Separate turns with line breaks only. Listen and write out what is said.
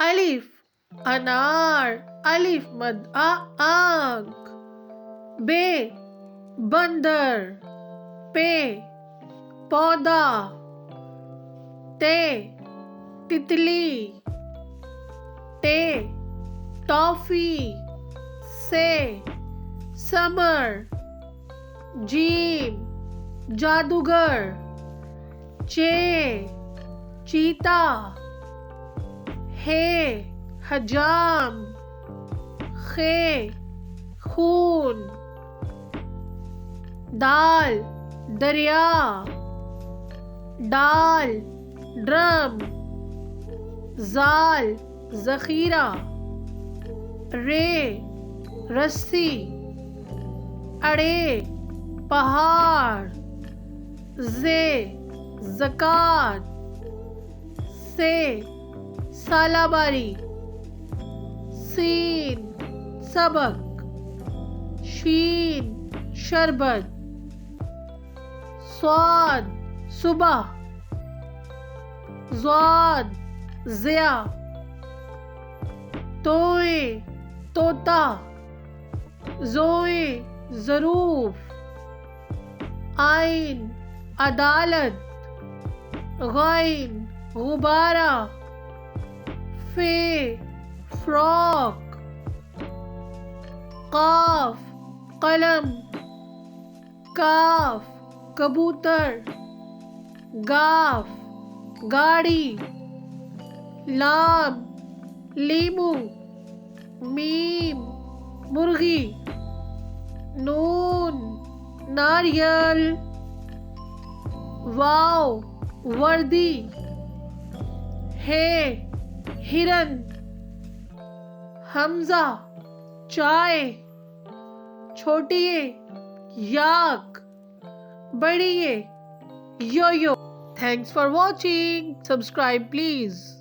الف انار، الف مد آنکھ. بے بندر، پے پودا. تے تتلی، ٹے ٹافی. سے سمر. جیم جادوگر. چے چیتا. ہے حجام. خے خون. دال دریا. ڈال ڈرم. زال ذخیرہ. رے رسی. اڑے پہاڑ. زے زکوٰۃ. سے سالاباری. سین سبق. شین شربت. صاد صبح. ضاد ضیاء. توئیں طوطا. زوئیں ظروف. عین عدالت. غین غبارہ. فے فراق. قاف قلم. کاف کبوتر. گاف گاڑی. لام لیمو. میم مرغی. نون ناریل. واو وردی. ہے ہرن. حمزہ چائے. چھوٹی یاک. بڑی you you. Thanks for watching. Subscribe please.